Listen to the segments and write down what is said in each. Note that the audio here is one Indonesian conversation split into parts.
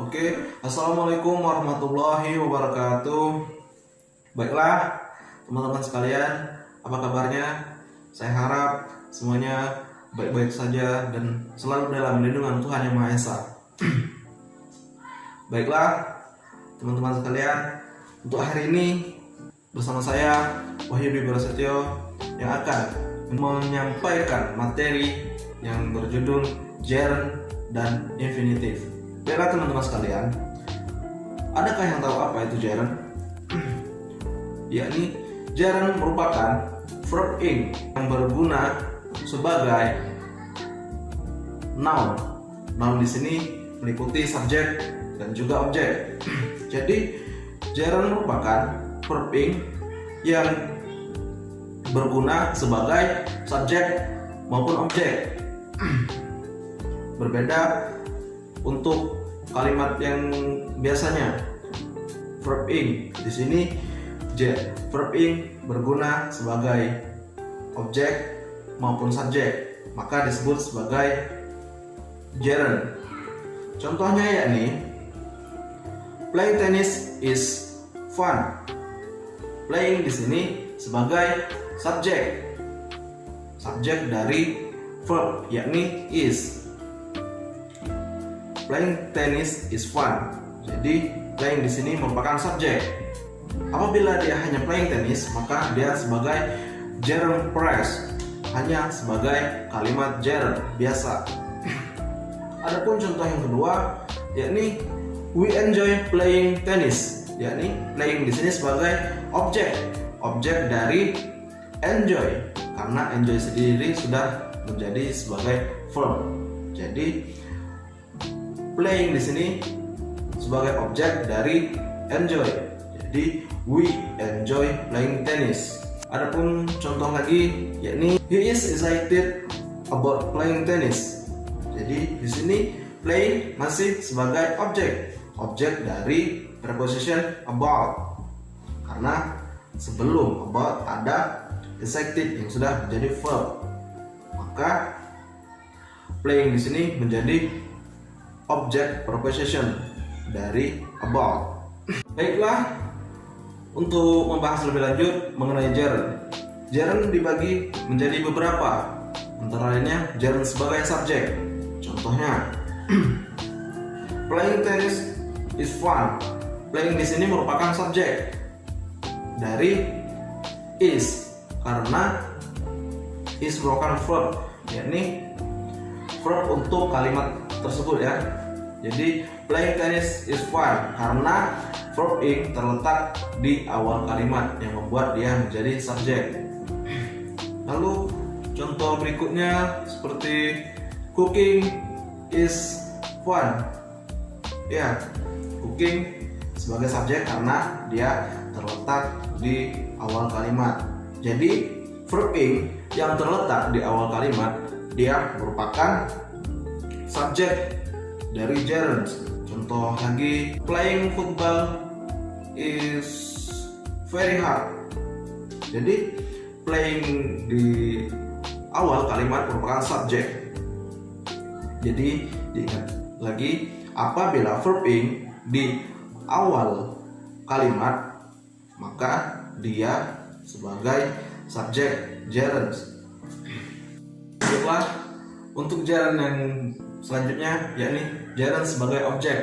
Oke, assalamualaikum warahmatullahi wabarakatuh. Baiklah, teman-teman sekalian, apa kabarnya? Saya harap semuanya baik-baik saja dan selalu dalam lindungan Tuhan Yang Maha Esa. Baiklah, teman-teman sekalian, untuk hari ini bersama saya Wahyu Dwi Prasetyo yang akan menyampaikan materi yang berjudul gerund dan infinitif. Baiklah teman-teman sekalian, adakah yang tahu apa itu gerund? Yakni gerund merupakan verb ing yang berguna sebagai noun. Noun di sini meliputi subjek dan juga objek. Jadi gerund merupakan verb ing yang berguna sebagai subjek maupun objek. Berbeda untuk kalimat yang biasanya verb ing. Di sini verb ing berguna sebagai objek maupun subjek, maka disebut sebagai gerund. Contohnya yakni playing tennis is fun. Playing di sini sebagai subjek dari verb yakni is. Playing tennis is fun. Jadi playing di sini merupakan subjek. Apabila dia hanya playing tennis, maka dia sebagai gerund phrase, hanya sebagai kalimat gerund biasa. Adapun contoh yang kedua yakni we enjoy playing tennis. Yakni playing di sini sebagai objek dari enjoy, karena enjoy sendiri sudah menjadi sebagai verb. Jadi playing di sini sebagai objek dari enjoy. Jadi we enjoy playing tennis. Adapun contoh lagi yakni he is excited about playing tennis. Jadi di sini playing masih sebagai objek dari preposition about. Karena sebelum about ada excited yang sudah menjadi verb. Maka playing di sini menjadi objek preposition dari about. Baiklah, untuk membahas lebih lanjut mengenai gerund. Gerund dibagi menjadi beberapa, antara lainnya gerund sebagai subjek. Contohnya, playing tennis is fun. Playing di sini merupakan subjek dari is, karena is merupakan verb, yakni verb untuk kalimat tersebut ya. Jadi playing tennis is fun karena verb ing terletak di awal kalimat yang membuat dia menjadi subjek. Lalu contoh berikutnya seperti cooking is fun. Ya, cooking sebagai subjek karena dia terletak di awal kalimat. Jadi verb ing yang terletak di awal kalimat dia merupakan subjek dari gerund. Contoh lagi, playing football is very hard. Jadi playing di awal kalimat merupakan subjek. Jadi diingat lagi, apabila verb ing di awal kalimat maka dia sebagai subjek gerund. Baiklah, untuk gerund yang selanjutnya yakni gerund sebagai objek,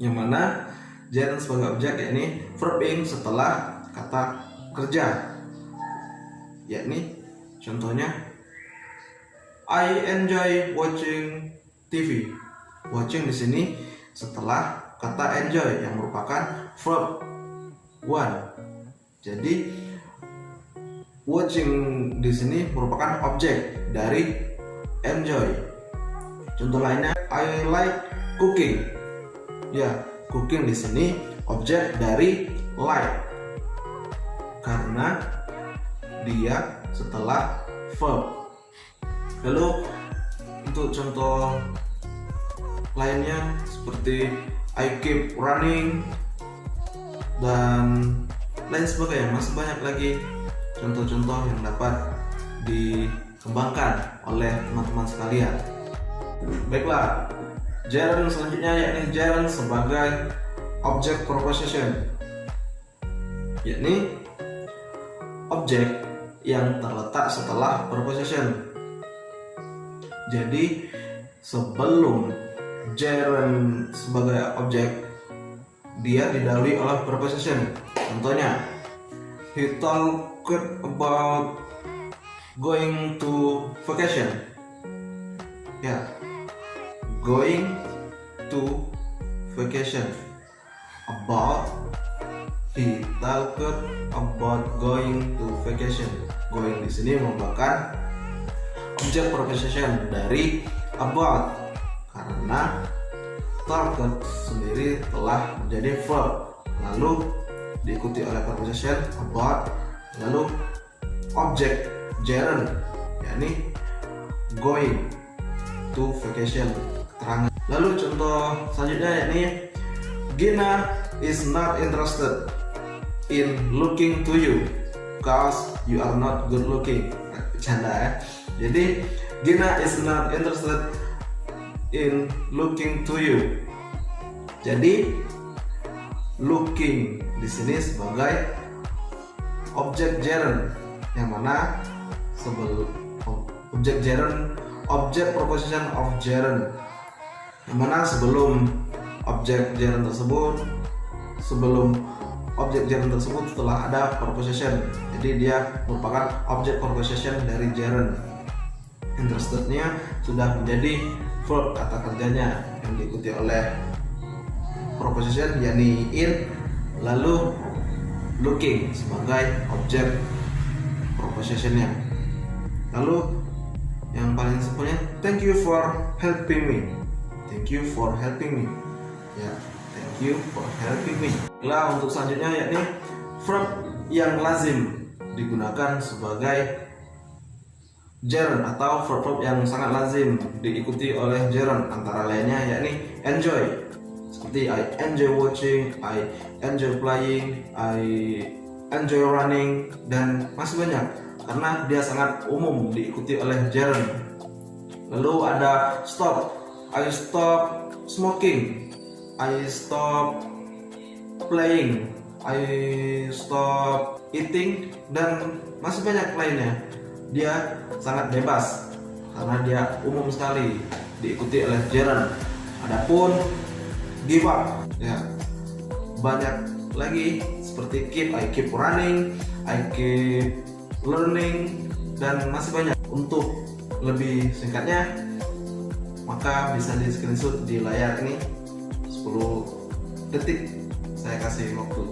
yang mana gerund sebagai objek yakni verb ing setelah kata kerja. Yakni contohnya I enjoy watching TV. Watching di sini setelah kata enjoy yang merupakan verb one. Jadi watching di sini merupakan objek dari enjoy. Contoh lainnya, I like cooking. Ya, cooking di sini objek dari like karena dia setelah verb. Lalu untuk contoh lainnya seperti I keep running dan lain sebagainya. Masih banyak lagi contoh-contoh yang dapat dikembangkan oleh teman-teman sekalian. Baiklah, gerund selanjutnya yakni gerund sebagai object preposition, yakni objek yang terletak setelah preposition. Jadi sebelum gerund sebagai objek, dia didahului oleh preposition. Contohnya, he talked about going to vacation. Ya, going to vacation. About, he talked about going to vacation. Going di sini merupakan objek preposition dari about, karena talked sendiri telah menjadi verb, lalu diikuti oleh preposition about, lalu objek gerund yakni going to vacation, keterangan. Lalu contoh selanjutnya yakni Gina is not interested in looking to you cause you are not good looking. Bercanda ya. Jadi Gina is not interested in looking to you. Jadi looking di sini sebagai objek gerund, yang mana sebelum objek gerund, objek preposition of gerund, yang mana sebelum objek gerund tersebut, telah ada preposition. Jadi dia merupakan objek preposition dari gerund. Interested-nya sudah menjadi verb, kata kerjanya, yang diikuti oleh preposition yakni in, lalu looking sebagai objek prepositionnya. Lalu yang paling simpelnya, thank you for helping me. Thank you for helping me. Ya, thank you for helping me. Nah, untuk selanjutnya yakni verb yang lazim digunakan sebagai gerund atau verb yang sangat lazim diikuti oleh gerund, antara lainnya yakni enjoy. Seperti I enjoy watching, I enjoy playing, I enjoy running, dan masih banyak karena dia sangat umum diikuti oleh gerund. Lalu ada stop, I stop smoking, I stop playing, I stop eating, dan masih banyak lainnya. Dia sangat bebas karena dia umum sekali diikuti oleh gerund. Adapun give up, ya banyak lagi seperti keep, I keep running, I keep learning, dan masih banyak. Untuk lebih singkatnya, maka bisa di screenshot di layar ini. 10 detik saya kasih waktu.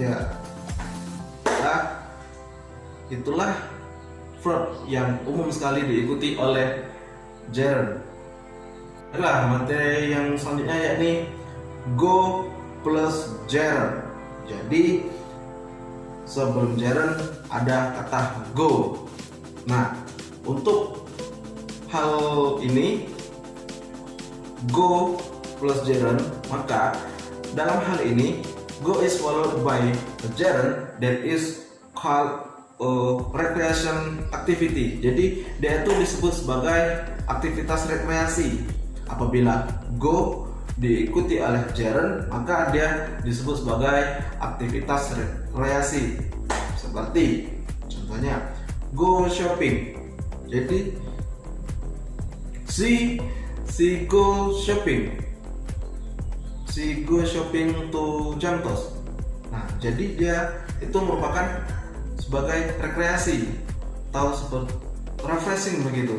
Ya, nah, itulah verb yang umum sekali diikuti oleh gerund. Adalah materi yang selanjutnya yakni go plus gerund. Jadi sebelum gerund ada kata go. Nah, untuk hal ini go plus gerund, maka dalam hal ini go is followed by a gerund that is called a recreation activity. Jadi dia itu disebut sebagai aktivitas rekreasi. Apabila go diikuti oleh gerund, maka dia disebut sebagai aktivitas rekreasi. Seperti contohnya go shopping. Jadi si go shopping, si go shopping to Jantos. Nah, jadi dia itu merupakan sebagai rekreasi atau seperti refreshing begitu.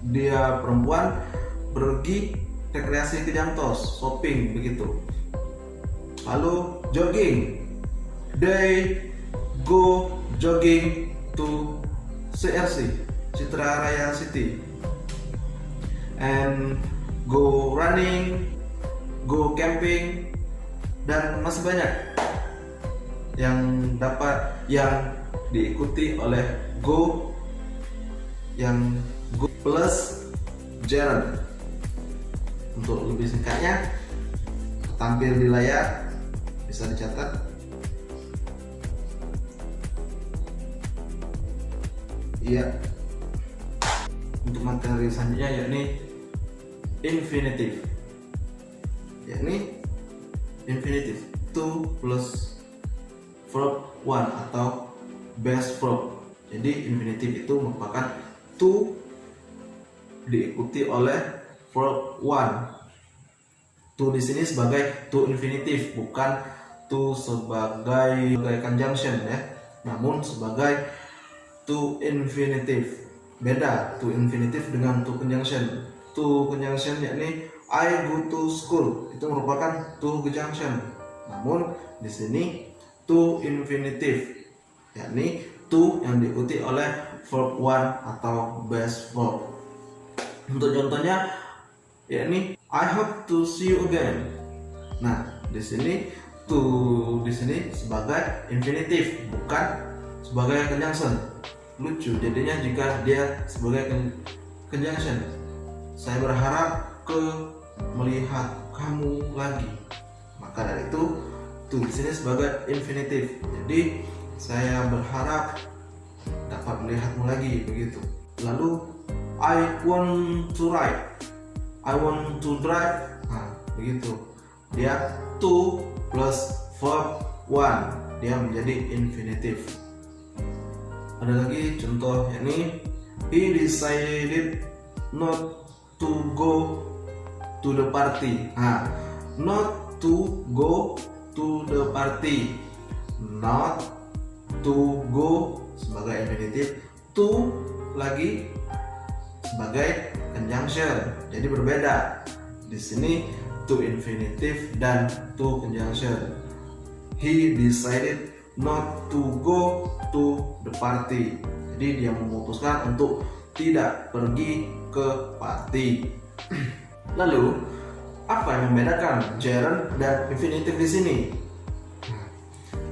Dia perempuan pergi rekreasi ke Jantos, shopping begitu. Lalu jogging, they go jogging to CRC, Citra Raya City. And go running, go camping, dan masih banyak yang diikuti oleh go, yang go plus gerund. Untuk lebih singkatnya tampil di layar. bisa dicatat. Iya. Untuk materi selanjutnya yakni infinitive, yakni infinitive 2 plus verb 1 atau base verb. Jadi infinitive itu merupakan to diikuti oleh verb 1. To di sini sebagai to infinitive, bukan to sebagai conjunction ya, namun sebagai to infinitive. Beda to infinitive dengan to conjunction. To conjunction yakni I go to school, itu merupakan to conjunction. Namun di sini to infinitive, yakni to yang diikuti oleh verb 1 atau base verb. Untuk contohnya yakni I hope to see you again. Nah, di sini to di sini sebagai infinitive, bukan sebagai conjunction. Lucu jadinya jika dia sebagai conjunction. Saya berharap melihat kamu lagi. Maka dari itu to di sini sebagai infinitive. Jadi saya berharap dapat melihatmu lagi, begitu. Lalu I want to ride, I want to drive. Nah, begitu. Dia to plus verb 1, dia menjadi infinitive. Ada lagi contoh yakni he decided not to go to the party. Nah, not to go to the party, not to go sebagai infinitive, to lagi sebagai conjunction. Jadi berbeda. Di sini to infinitive dan to conjunction. He decided not to go to the party. Jadi dia memutuskan untuk tidak pergi ke party. Lalu apa yang membedakan gerund dan infinitive di sini?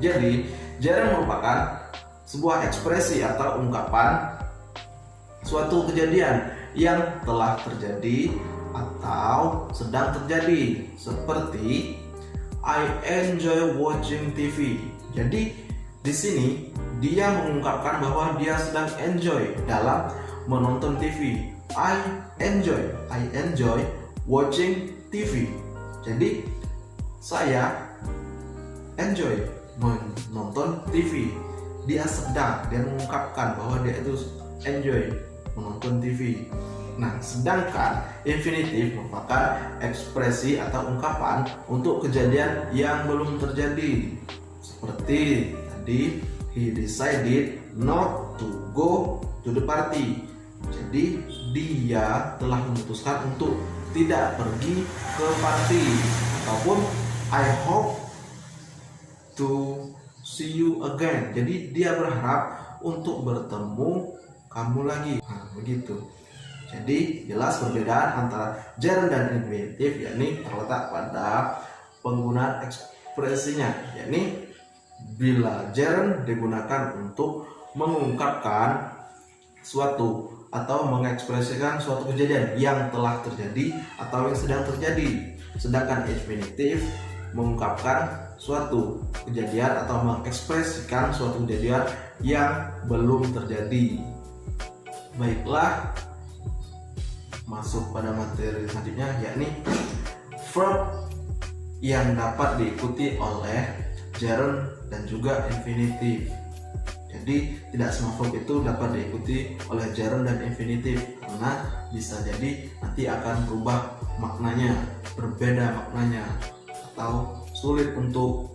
Jadi gerund merupakan sebuah ekspresi atau ungkapan suatu kejadian yang telah terjadi atau sedang terjadi, seperti I enjoy watching TV. Jadi di sini dia mengungkapkan bahwa dia sedang enjoy dalam menonton TV. I enjoy watching TV. Jadi saya enjoy menonton TV. Dia mengungkapkan bahwa dia itu enjoy menonton TV. Nah, sedangkan infinitive merupakan ekspresi atau ungkapan untuk kejadian yang belum terjadi. Seperti tadi, he decided not to go to the party. Jadi dia telah memutuskan untuk tidak pergi ke party. Ataupun I hope to see you again. Jadi dia berharap untuk bertemu kamu lagi. Nah, begitu. Jadi jelas perbedaan antara gerund dan infinitive, yakni terletak pada penggunaan ekspresinya. Yakni bila gerund digunakan untuk mengungkapkan suatu atau mengekspresikan suatu kejadian yang telah terjadi atau yang sedang terjadi, sedangkan infinitive mengungkapkan suatu kejadian atau mengekspresikan suatu kejadian yang belum terjadi. Baiklah, masuk pada materi selanjutnya, yakni verb yang dapat diikuti oleh gerund dan juga infinitive. Jadi tidak semua verb itu dapat diikuti oleh gerund dan infinitive, karena bisa jadi nanti akan berubah maknanya, berbeda maknanya, atau sulit untuk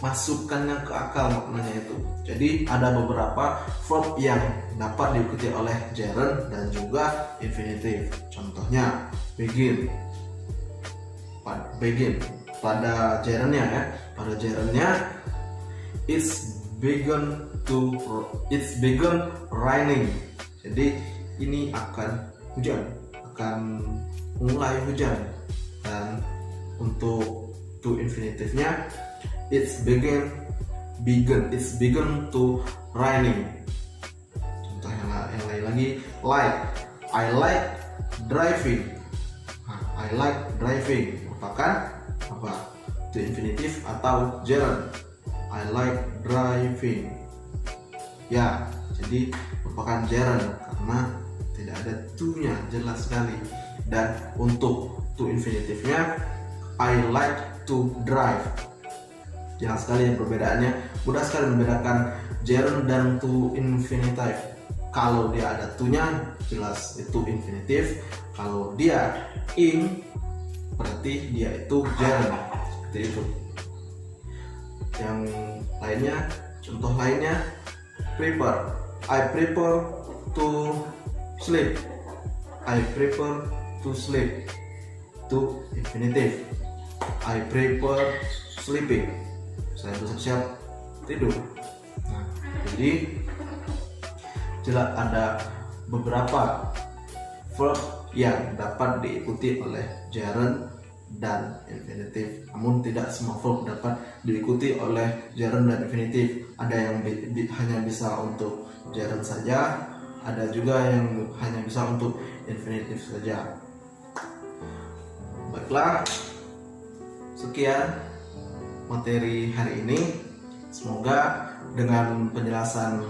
memasukkannya ke akal maknanya itu. Jadi ada beberapa verb yang dapat diikuti oleh gerund dan juga infinitive. Contohnya begin pada gerundnya ya. Pada gerundnya it's begun raining. Jadi ini akan hujan, akan mulai hujan. Dan untuk to infinitive-nya it's begun to raining. Contoh yang lain lagi, I like driving. I like driving merupakan apa? to infinitive atau gerund. I like driving. Ya, jadi merupakan gerund karena tidak ada to-nya, jelas sekali. Dan untuk to infinitive-nya I like to drive. Jelas sekali perbedaannya, mudah sekali membedakan gerund dan to infinitive. Kalau dia ada to-nya, jelas itu infinitive. Kalau dia in, berarti dia itu gerund. Seperti itu. Yang lainnya, contoh lainnya, prefer. I prefer to sleep. I prefer to sleep. To infinitive. I prefer sleeping. Saya bersiap tidur. Nah, jadi jelas ada beberapa verb yang dapat diikuti oleh gerund dan infinitive. Namun tidak semua verb dapat diikuti oleh gerund dan infinitive. Ada yang hanya bisa untuk gerund saja, ada juga yang hanya bisa untuk infinitive saja. Baiklah, sekian materi hari ini. Semoga dengan penjelasan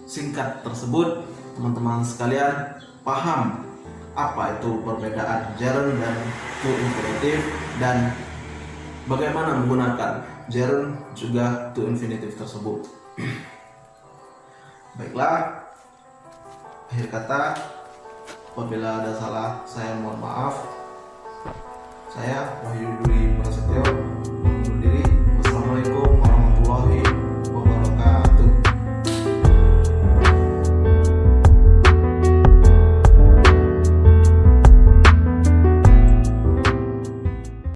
singkat tersebut teman-teman sekalian paham apa itu perbedaan gerund dan to infinitive dan bagaimana menggunakan gerund juga to infinitive tersebut. Baiklah, akhir kata, apabila ada salah saya mohon maaf. Saya Wahyu Dwi